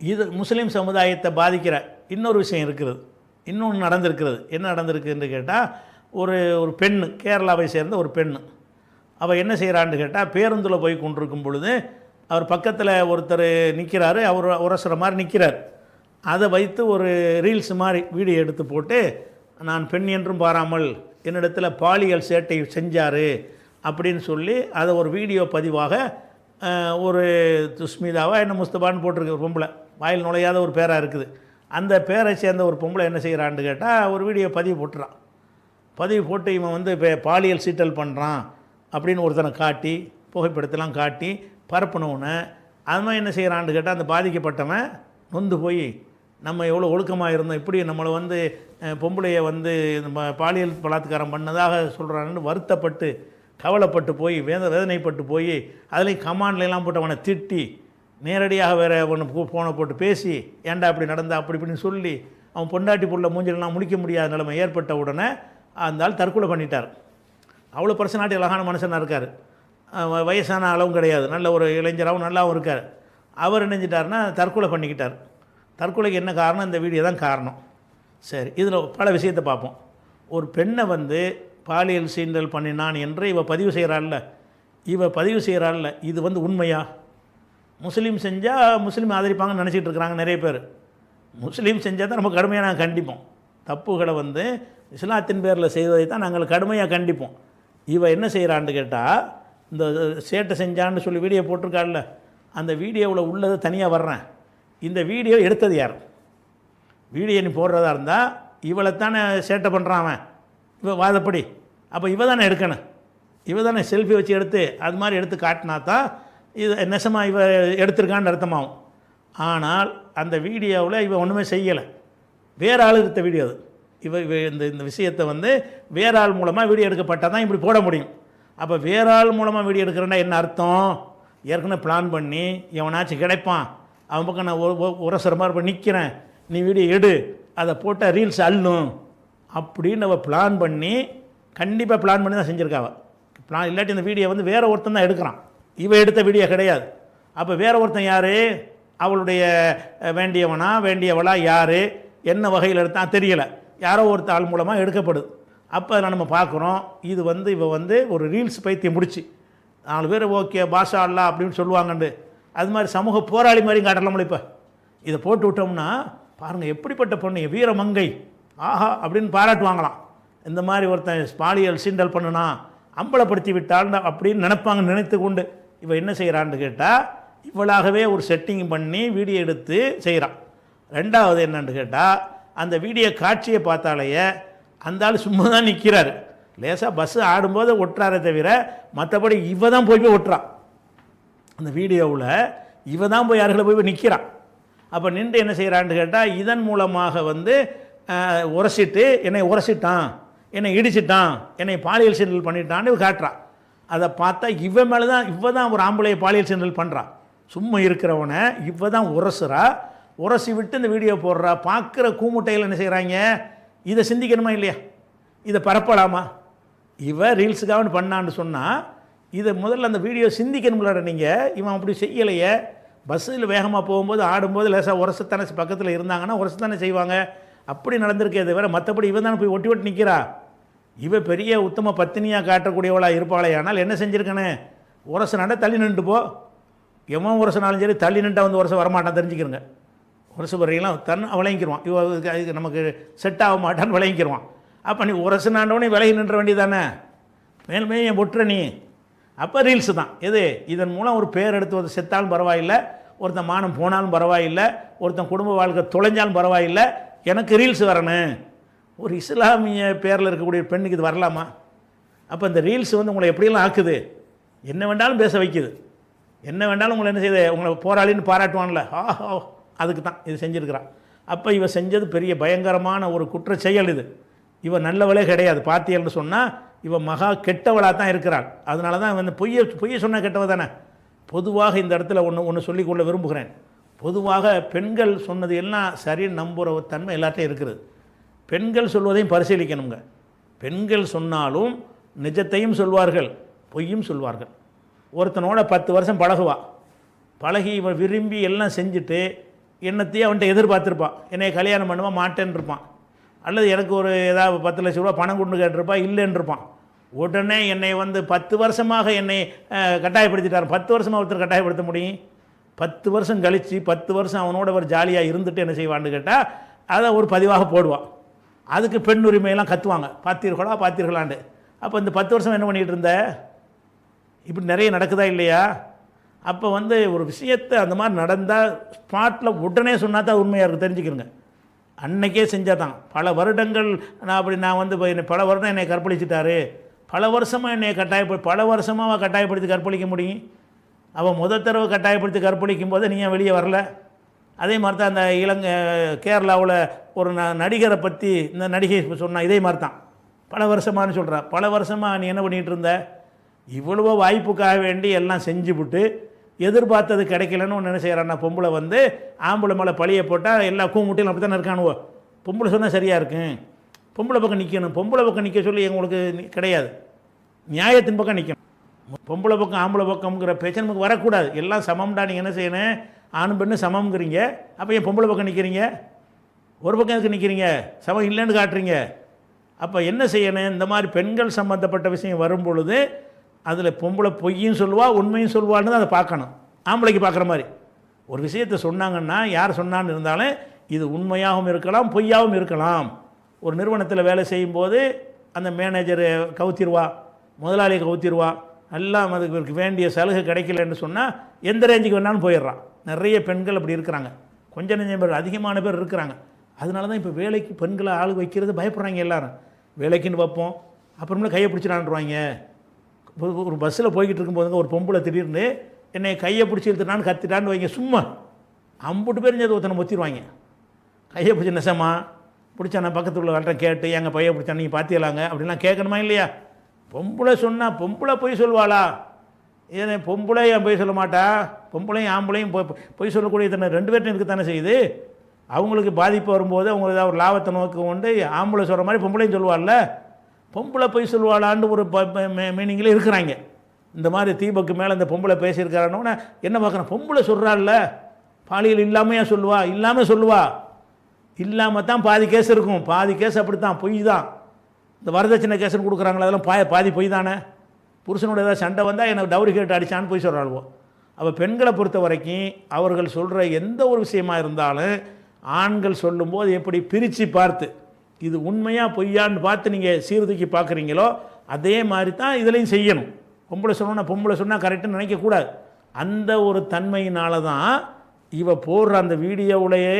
இது முஸ்லீம் சமுதாயத்தை பாதிக்கிற இன்னொரு விஷயம் இருக்கிறது, இன்னொன்று நடந்திருக்கிறது. என்ன நடந்திருக்குன்னு கேட்டால், ஒரு ஒரு பெண்ணு, கேரளாவை சேர்ந்த ஒரு பெண்ணு, அவள் என்ன செய்கிறான்னு கேட்டால், பேருந்தில் போய் கொண்டிருக்கும் பொழுது அவர் பக்கத்தில் ஒருத்தர் நிற்கிறாரு, அவர் உரசுற மாதிரி நிற்கிறார். அதை வைத்து ஒரு ரீல்ஸ் மாதிரி வீடியோ எடுத்து போட்டு, நான் பெண் என்றும் பாராமல் என்னிடத்தில் பாலியல் சேட்டை செஞ்சார் அப்படின்னு சொல்லி அதை ஒரு வீடியோ பதிவாக ஒரு துஸ்மிதாவா என்ன முஸ்தபான்னு போட்டிருக்கு. ஒரு பொம்பளை, வாயில் நுழையாத ஒரு பேராக இருக்குது. அந்த பேரை சேர்ந்த ஒரு பொம்பளை என்ன செய்கிறான்னு கேட்டால், ஒரு வீடியோ பதிவு போட்டுறான். பதிவு போட்டு இவன் வந்து இப்போ பாலியல் சீட்டல் பண்ணுறான் அப்படின்னு ஒருத்தனை காட்டி, புகைப்படத்தெல்லாம் காட்டி பரப்புனவுன்னு அது மாதிரி என்ன செய்கிறான்னு கேட்டால், அந்த பாதிக்கப்பட்டவன் நொந்து போய், நம்ம எவ்வளோ ஒழுக்கமாக இருந்தோம், இப்படி நம்மளை வந்து பொம்பளையை வந்து நம்ம பாலியல் பலாத்காரம் பண்ணதாக சொல்கிறான்னு வருத்தப்பட்டு கவலைப்பட்டு போய் வேதனைப்பட்டு போய் அதுலேயும் கமாண்ட்லாம் போட்டு அவனை திட்டி, நேரடியாக வேறு ஒன்று ஃபோனை போட்டு பேசி, ஏன்டா அப்படி நடந்தா அப்படி இப்படின்னு சொல்லி அவன் பொண்டாட்டி புள்ள மூஞ்சிலெலாம் முழிக்க முடியாத நிலைமை ஏற்பட்ட உடனே அந்த ஆள் தற்கொலை பண்ணிட்டார். அவ்வளோ பர்சனாலிட்டி அழகான மனுஷனாக இருக்கார், வயசான அளவும் கிடையாது, நல்ல ஒரு இளைஞராகவும் நல்லாவும் இருக்கார். அவர் நினைஞ்சிட்டார்னா தற்கொலை பண்ணிக்கிட்டார். தற்கொலைக்கு என்ன காரணம்? இந்த வீடியோ தான் காரணம். சரி, இதில் பல விஷயத்தை பார்ப்போம். ஒரு பெண்ணை வந்து பாலியல் சீண்டல் பண்ணினான் என்று இவ பதிவு செய்கிறாள்ல, இது வந்து உண்மையா? முஸ்லீம் செஞ்சால் முஸ்லீம் ஆதரிப்பாங்கன்னு நினச்சிட்டு இருக்கிறாங்க நிறைய பேர். முஸ்லீம் செஞ்சால் தான் நம்ம கடுமையாக நாங்கள் கண்டிப்போம். தப்புகளை வந்து இஸ்லாத்தின் பேரில் செய்வதை தான் நாங்கள் கடுமையாக கண்டிப்போம். இவ என்ன செய்கிறான்னு கேட்டால், இந்த சேட்டை செஞ்சான்னு சொல்லி வீடியோ போட்டிருக்காள்ல, அந்த வீடியோவில் உள்ளதை தனியாக வர்றேன். இந்த வீடியோ எடுத்தது யார்? வீடியோ நீ போடுறதா இருந்தால் இவளைத்தானே சேட்டை பண்ணுறான் அவன், இவ வாதப்படி. அப்போ இவ தானே எடுக்கணும், இவ தானே செல்ஃபி வச்சு எடுத்து அது மாதிரி எடுத்து காட்டினா தான் இது நெசமாக இவ எடுத்திருக்கான்னு அர்த்தமாகும். ஆனால் அந்த வீடியோவில் இவ ஒன்றுமே செய்யலை, வேறு ஆள் எடுத்த வீடியோ அது. இவ இந்த விஷயத்தை வந்து வேறு ஆள் மூலமாக வீடியோ எடுக்கப்பட்டால் தான் இப்படி போட முடியும். அப்போ வேறு ஆள் மூலமாக வீடியோ எடுக்கிறேன்னா என்ன அர்த்தம்? ஏற்கனவே பிளான் பண்ணி எவனாச்சும் கிடைப்பான், அவன் பக்கம் நான் உரசுற மாதிரி இப்போ நிற்கிறேன், நீ வீடியோ எடு, அதை போட்டால் ரீல்ஸ் அள்ளும் அப்படின்னு அவள் பிளான் பண்ணி, கண்டிப்பாக பிளான் பண்ணி தான் செஞ்சுருக்காவ. பிளான் இல்லாட்டி இந்த வீடியோ வந்து வேறு ஒருத்தன் தான் எடுக்கிறான், இவன் எடுத்த வீடியோ கிடையாது. அப்போ வேறு ஒருத்தன் யார்? அவளுடைய வேண்டியவளா யார், என்ன வகையில் எடுத்தான் தெரியலை, யாரோ ஒருத்த ஆள் மூலமாக எடுக்கப்படுது. அப்போ அதில் நம்ம பார்க்குறோம், இது வந்து இவ வந்து ஒரு ரீல்ஸ் பைத்தியம் முடிச்சு 4 பேர் ஓகே பாஷா அல்லா அப்படின்னு சொல்லுவாங்கண்டு, அது மாதிரி சமூக போராளி மாதிரி காட்டலாமல். இப்போ இதை போட்டு விட்டோம்னா பாருங்கள், எப்படிப்பட்ட பொண்ணு, வீரமங்கை, ஆஹா அப்படின்னு பாராட்டுவாங்களாம். இந்த மாதிரி ஒருத்தன் பாலியல் சீண்டல் பண்ணுனா, அம்பலப்படுத்தி விட்டால் அப்படின்னு நினைத்து கொண்டு இவ என்ன செய்கிறான்னு கேட்டால், இவளாகவே ஒரு செட்டிங் பண்ணி வீடியோ எடுத்து செய்கிறான். ரெண்டாவது என்னன்னு கேட்டால், அந்த வீடியோ காட்சியை பார்த்தாலேயே அந்த ஆள் சும்மா தான் நிற்கிறாரு, லேசாக பஸ்ஸு ஆடும்போது ஒட்டுறாரே தவிர மற்றபடி இவ தான் போய் ஒட்டுறான். அந்த வீடியோவில் இவ தான் போய் யார்களை போய் நிற்கிறான். அப்போ நின்று என்ன செய்கிறான்னு கேட்டால், இதன் மூலமாக வந்து உரசிட்டு என்னை உரசிட்டான், என்னை இடிச்சிட்டான், என்னை பாலியல் சீண்டல் பண்ணிட்டான்னு காட்டுறான். அதை பார்த்தா இவ மேலே தான், இவ தான் ஒரு ஆம்பளையை பாலியல் சீண்டல் பண்ணுறான். சும்மா இருக்கிறவனை இவ தான் உரசுறா, உரசி விட்டு இந்த வீடியோ போடுறா. பார்க்குற கூமுட்டையில் என்ன செய்கிறாங்க, இதை சிந்திக்கணுமா இல்லையா? இதை பரப்பலாமா? இவ ரீல்ஸுக்காக பண்ணான்னு சொன்னால் இதை முதல்ல அந்த வீடியோ சிந்திக்கணும்ல. நீங்கள் இவன் அப்படி செய்யலையே, பஸ்ஸில் வேகமாக போகும்போது ஆடும்போது லேசாக உரசத்தானே பக்கத்தில் இருந்தாங்கன்னா உரசத்தானே செய்வாங்க. அப்படி நடந்திருக்கே தவிர மற்றபடி இவன் தானே போய் ஒட்டி ஒட்டி நிற்கிறா. இவ பெரிய உத்தம பத்தினியாக காட்டக்கூடியவளாக இருப்பாளே, ஆனால் என்ன செஞ்சுருக்கனே, உரசனாண்ட தள்ளி நின்று போ. எவன் உரசனாலும் சரி தள்ளி நின்றா வந்து உரச வரமாட்டான் தெரிஞ்சுக்கிறங்க. உரசு வரையெல்லாம் விளங்கிக்கிடுவான், இவ நமக்கு செட் ஆக மாட்டான்னு விளங்கிக்கிடுவான். அப்போ நீ உரசனாண்டவனே விலகி நின்ற வேண்டியதானே, மேலுமே என் ஒட்டுற நீ. அப்போ ரீல்ஸு தான் எது, இதன் மூலம் ஒரு பேர் எடுத்து ஒரு செத்தாலும் பரவாயில்லை, ஒருத்தன் மானம் போனாலும் பரவாயில்லை, ஒருத்தன் குடும்ப வாழ்க்கை தொலைஞ்சாலும் பரவாயில்லை, எனக்கு ரீல்ஸ் வரணும். ஒரு இஸ்லாமிய பேரில் இருக்கக்கூடிய பெண்ணுக்கு இது வரலாமா? அப்போ இந்த ரீல்ஸ் வந்து உங்களை எப்படியெல்லாம் ஆக்குது, என்ன வேண்டாலும் பேச வைக்குது, என்ன வேண்டாலும் உங்களை என்ன செய்யுது, உங்களை போராளின்னு பாராட்டுவான்ல, ஆஹோ அதுக்கு தான் இது செஞ்சுருக்கிறான். அப்போ இவ செஞ்சது பெரிய பயங்கரமான ஒரு குற்ற செயல். இது இவ நல்லவளே கிடையாது. பார்த்தீங்கன்னு சொன்னால் இவ மகா கெட்டவளாக தான் இருக்கிறாள். அதனால தான் வந்து பொய்யை சொன்ன கெட்டவ தானே. பொதுவாக இந்த இடத்துல ஒன்று சொல்லிக்கொள்ள விரும்புகிறேன். பொதுவாக பெண்கள் சொன்னது எல்லாம் சரின்னு நம்புகிற தன்மை எல்லாத்தையும் இருக்குது. பெண்கள் சொல்வதையும் பரிசீலிக்கணுங்க. பெண்கள் சொன்னாலும் நிஜத்தையும் சொல்வார்கள், பொய்யும் சொல்வார்கள். ஒருத்தனோட 10 வருஷம் பழகுவா, பழகி இவன் விரும்பி எல்லாம் செஞ்சுட்டு என்னத்தையும் அவன்கிட்ட எதிர்பார்த்துருப்பான், என்னை கல்யாணம் பண்ணுவா மாட்டேன்னு இருப்பான், அல்லது எனக்கு ஒரு ஏதாவது 10 லட்ச ரூபா பணம் கொண்டு கேட்டிருப்பான், இல்லைன்னு இருப்பான். உடனே என்னை வந்து 10 வருஷமாக என்னை கட்டாயப்படுத்திட்டார். 10 வருஷமாக ஒருத்தர் கட்டாயப்படுத்த முடியும்? 10 வருஷம் கழித்து 10 வருஷம் அவனோட ஒரு ஜாலியாக இருந்துட்டு என்ன செய்வான்னு கேட்டால் அதை ஒரு பதிவாக போடுவான். அதுக்கு பெண் உரிமையெல்லாம் கத்துவாங்க, பார்த்தீர்களாண்டு. அப்போ இந்த 10 வருஷம் என்ன பண்ணிகிட்டு இருந்த? இப்படி நிறைய நடக்குதா இல்லையா? அப்போ வந்து ஒரு விஷயத்தை அந்த மாதிரி நடந்தால் ஸ்பாட்டில் உடனே சொன்னால் தான் உண்மையாக இருக்குது, தெரிஞ்சுக்கிறங்க. அன்னைக்கே செஞ்சால் தான். பல வருடங்கள் நான் வந்து பல வருடம் என்னை கற்பழிச்சிட்டாரு, பல வருஷமாக என்னை பல வருஷமாக கட்டாயப்படுத்தி கற்பழிக்க முடியும்? அவன் முதல் தடவை கட்டாயப்படுத்தி கற்பழிக்கும் போது நீங்கள் வெளியே வரல. அதே மாதிரி தான் அந்த கேரளாவில் ஒரு நடிகரை பற்றி இந்த நடிகை சொன்னால் இதே மாதிரி தான். பல வருஷமானு சொல்கிறா. பல வருஷமாக நீ என்ன பண்ணிகிட்டு இருந்த? இவ்வளவோ வாய்ப்புக்காக வேண்டி எல்லாம் செஞ்சுவிட்டு எதிர்பார்த்தது கிடைக்கலன்னு ஒன்று என்ன செய்கிறான்னா, பொம்பளை வந்து ஆம்பளை மேலே பழியை போட்டால் எல்லா கூமுட்டையும் அப்படி தானே இருக்கானுவோ. பொம்பளை சொன்னால் சரியாக இருக்கும், பொம்பளை பக்கம் நிற்கணும், பொம்பளை பக்கம் நிற்க சொல்லி எங்களுக்கு கிடையாது, நியாயத்தின் பக்கம் நிற்கணும். பொம்பளை பக்கம் ஆம்பளை பக்கம்ங்கிற பிரச்சனை நமக்கு வரக்கூடாது. எல்லாம் சமம்டா. நீங்கள் என்ன செய்யணும்? ஆணும் பெண்ணு சமம்ங்கிறீங்க, அப்போ ஏன் பொம்பளை பக்கம் நிற்கிறீங்க? ஒரு பக்கம் எதுக்கு நிற்கிறீங்க? சமம் இல்லைன்னு காட்டுறீங்க. அப்போ என்ன செய்யணும்? இந்த மாதிரி பெண்கள் சம்மந்தப்பட்ட விஷயம் வரும் பொழுது அதில் பொம்பளை பொய்யும் சொல்லுவா, உண்மையும் சொல்லுவான்னு தான் அதை பார்க்கணும். ஆம்பளைக்கு பார்க்குற மாதிரி ஒரு விஷயத்தை சொன்னாங்கன்னா யார் சொன்னான்னு இருந்தாலும் இது உண்மையாகவும் இருக்கலாம், பொய்யாகவும் இருக்கலாம். ஒரு நிறுவனத்தில் வேலை செய்யும்போது அந்த மேனேஜர் கவுத்திடுவா, முதலாளியை கவுத்திடுவா, எல்லாம் அதுக்கு வேண்டிய சலுகை கிடைக்கலன்னு சொன்னால் எந்த ரேஞ்சுக்கு வேணாலும் போயிடுறான். நிறைய பெண்கள் அப்படி இருக்கிறாங்க, கொஞ்சம் நெஞ்சம் பேர், அதிகமான பேர் இருக்கிறாங்க. அதனால தான் இப்போ வேலைக்கு பெண்களை ஆள் வைக்கிறது பயப்படுறாங்க எல்லாரும். வேலைக்குன்னு வைப்போம், அப்புறமேல கையை பிடிச்சிடான்ருவாங்க. ஒரு பஸ்ஸில் போய்கிட்டு இருக்கும்போதுங்க ஒரு பொம்பளை திடீர்னு என்னை கையை பிடிச்சி இழுத்துட்டான்னு கத்திட்டான்னு வைங்க, சும்மா அம்புட்டு பேர் சேர்ந்து ஒருத்தனை ஒத்திடுவாங்க. கையை பிடிச்சி நெசமா பிடிச்சா நான் பக்கத்தில் உள்ள கரெக்டாக கேட்டு எங்கள் பையை பிடிச்சா நீங்கள் பார்த்தியலாங்க அப்படின்லாம் கேட்கணுமா இல்லையா? பொம்பளை சொன்னால் பொம்பளை பொய் சொல்வாளா? ஏன்னா பொம்பளை ஏன் பொய் சொல்ல மாட்டா? பொம்பளையும் ஆம்பளையும் பொய் சொல்லக்கூடிய தன்னை 2 பேர்ட்டும் இருக்குத்தானே செய்யுது. அவங்களுக்கு பாதிப்பு வரும்போது அவங்க ஏதாவது ஒரு லாபத்தை நோக்க கொண்டு ஆம்பளை சொல்கிற மாதிரி பொம்பளையும் சொல்லுவாள்ல. பொம்பளை பொய் சொல்லுவாளான்னு ஒரு மீனிங்கில் இருக்கிறாங்க. இந்த மாதிரி தீபக்கு மேலே இந்த பொம்பளை பேசியிருக்காருன்னா என்ன பார்க்குறேன்? பொம்பளை சொல்கிறாள்ல, பாலியல் இல்லாமையா சொல்லுவா? இல்லாமல் சொல்லுவா. இல்லாமல் தான் பாதி கேஸ் இருக்கும், பாதி கேஸ் அப்படி தான், பொய் தான். இந்த வரதட்சணை கேஸ்ன்னு கொடுக்குறாங்களா, அதெல்லாம் பாதி பொய் தானே. புருஷனோட ஏதாவது சண்டை வந்தால் எனக்கு டவுரி கேட்டு அடித்தான்னு போய் சொல்கிறாள்வோ. அப்போ பெண்களை பொறுத்த வரைக்கும் அவர்கள் சொல்கிற எந்த ஒரு விஷயமாக இருந்தாலும் ஆண்கள் சொல்லும்போது எப்படி பிரித்து பார்த்து இது உண்மையாக பொய்யான்னு பார்த்து நீங்கள் சீர்தூக்கி பார்க்குறீங்களோ அதே மாதிரி தான் இதுலையும் செய்யணும். பொம்பளை சொன்னால் கரெக்டுன்னு நினைக்கக்கூடாது. அந்த ஒரு தன்மையினால தான் இவ போடுற அந்த வீடியோவிலேயே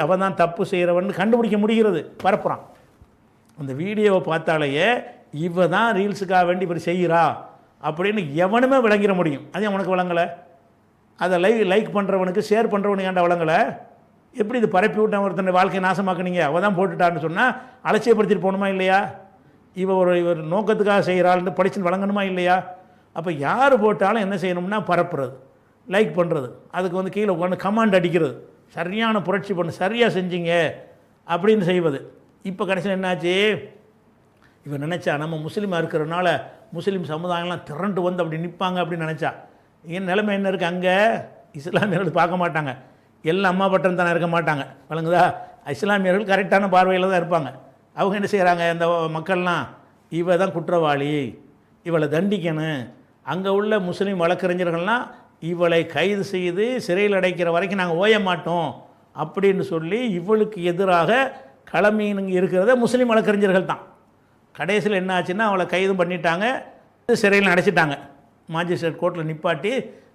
அவள் தான் தப்பு செய்கிறவன்னு கண்டுபிடிக்க முடிகிறது. பரப்புகிறான். அந்த வீடியோவை பார்த்தாலேயே இவ தான் ரீல்ஸுக்காக வேண்டி இப்படி செய்கிறா அப்படின்னு எவனுமே விளங்கிட முடியும். அது அவனுக்கு விளங்கலை. அதை லைக் பண்ணுறவனுக்கு ஷேர் பண்ணுறவனுக்கு ஏன்டா விளங்கலை? எப்படி இது பரப்பி விட்டான் ஒருத்தனை வாழ்க்கையை நாசமாக்குனீங்க? அவள் தான் போட்டுட்டான்னு சொன்னால் அலட்சியப்படுத்திட்டு போகணுமா இல்லையா? இவர் நோக்கத்துக்காக செய்கிறாள்னு படிச்சுன்னு வழங்கணுமா இல்லையா? அப்போ யார் போட்டாலும் என்ன செய்யணும்னா பரப்புறது, லைக் பண்ணுறது, அதுக்கு வந்து கீழே உட்காந்து கமாண்ட் அடிக்கிறது, சரியான புரட்சி பண்ணு, சரியாக செஞ்சீங்க அப்படின்னு செய்வது. இப்போ கடைசியில் என்னாச்சு? இவன் நினச்சா நம்ம முஸ்லீமாக இருக்கிறதுனால முஸ்லீம் சமுதாயம்லாம் திரண்டு வந்து அப்படி நிற்பாங்க அப்படின்னு நினச்சா. ஏன் நிலைமை என்ன இருக்குது? அங்கே இஸ்லாமியர்கள் பார்க்க மாட்டாங்க, எல்லாம் அம்மா பட்டம் தானே இருக்க மாட்டாங்க, வழங்குதா? இஸ்லாமியர்கள் கரெக்டான பார்வையில் தான் இருப்பாங்க. அவங்க என்ன செய்கிறாங்க? இந்த மக்கள்லாம் இவ தான் குற்றவாளி, இவளை தண்டிக்கணும். அங்கே உள்ள முஸ்லீம் வழக்கறிஞர்கள்லாம் இவளை கைது செய்து சிறையில் அடைக்கிற வரைக்கும் நாங்கள் ஓய மாட்டோம் அப்படின்னு சொல்லி இவளுக்கு எதிராக களமீனுங்க இருக்கிறத முஸ்லீம் வழக்கறிஞர்கள் தான். கடைசியில் என்ன ஆச்சுன்னா அவளை கைதும் பண்ணிட்டாங்க, சிறையில் அடைச்சிட்டாங்க. மாஜிஸ்ட்ரேட் கோர்ட்டில் நிப்பாட்டி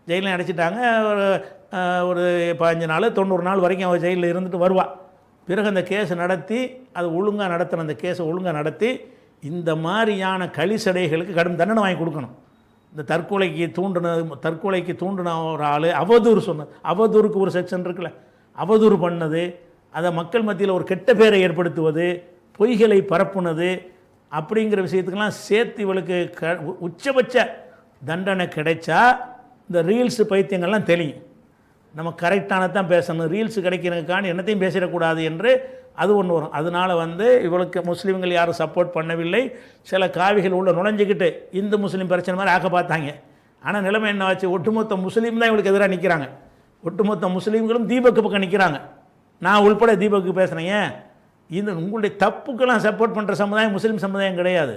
ஜெயிலில் அடைச்சிட்டாங்க. ஒரு 15 நாள் 90 நாள் வரைக்கும் அவள் ஜெயிலில் இருந்துட்டு வருவாள். பிறகு அந்த கேஸை நடத்தி அது ஒழுங்காக நடத்தின அந்த கேஸை ஒழுங்காக நடத்தி இந்த மாதிரியான களிசடைகளுக்கு கடும் தண்டனை வாங்கி கொடுக்கணும். இந்த தற்கொலைக்கு தூண்டின ஒரு ஆள் அவதூறுக்கு ஒரு செக்ஷன் இருக்குல்ல, அவதூறு பண்ணது, அதை மக்கள் மத்தியில் ஒரு கெட்ட பேரை ஏற்படுத்துவது, பொய்களை பரப்புனது அப்படிங்கிற விஷயத்துக்கெல்லாம் சேர்த்து இவளுக்கு உச்சபட்ச தண்டனை கிடைச்சா இந்த ரீல்ஸு பைத்தியங்கள்லாம் தெரியும். நம்ம கரெக்டானதான் பேசணும், ரீல்ஸு கிடைக்கிறதுக்கான என்னத்தையும் பேசிடக்கூடாது என்று அது ஒன்று வரும். அதனால் வந்து இவளுக்கு முஸ்லீம்கள் யாரும் சப்போர்ட் பண்ணவில்லை. சில காவிகள் உள்ள நுழைஞ்சிக்கிட்டு இந்து முஸ்லீம் பிரச்சனை மாதிரி ஆக்க பார்த்தாங்க. ஆனால் நிலைமை என்ன ஆச்சு? ஒட்டுமொத்த முஸ்லீம் தான் இவளுக்கு எதிராக நிற்கிறாங்க. ஒட்டுமொத்த முஸ்லீம்களும் தீபக்கு பக்கம் நிற்கிறாங்க. நான் உள்பட தீபக்கு பேசுகிறேன். ஏன் இந்த உங்களுடைய தப்புக்கெல்லாம் சப்போர்ட் பண்ணுற சமுதாயம் முஸ்லீம் சமுதாயம் கிடையாது.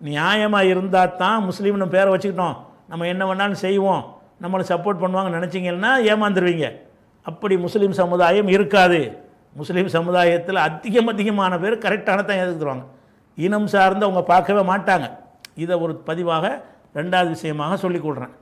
நியாயமாக இருந்தால் தான் முஸ்லீம்னு பேரை வச்சுக்கிட்டோம், நம்ம என்ன வேணாலும் செய்வோம், நம்மளை சப்போர்ட் பண்ணுவாங்கன்னு நினச்சிங்கன்னா ஏமாந்துருவீங்க. அப்படி முஸ்லீம் சமுதாயம் இருக்காது. முஸ்லீம் சமுதாயத்தில் அதிகமான பேர் கரெக்டான தான் எதிர்த்துருவாங்க. இனம் சார்ந்து அவங்க பார்க்கவே மாட்டாங்க. இதை ஒரு பதிவாக ரெண்டாவது விஷயமாக சொல்லிக் கொள்கிறேன்.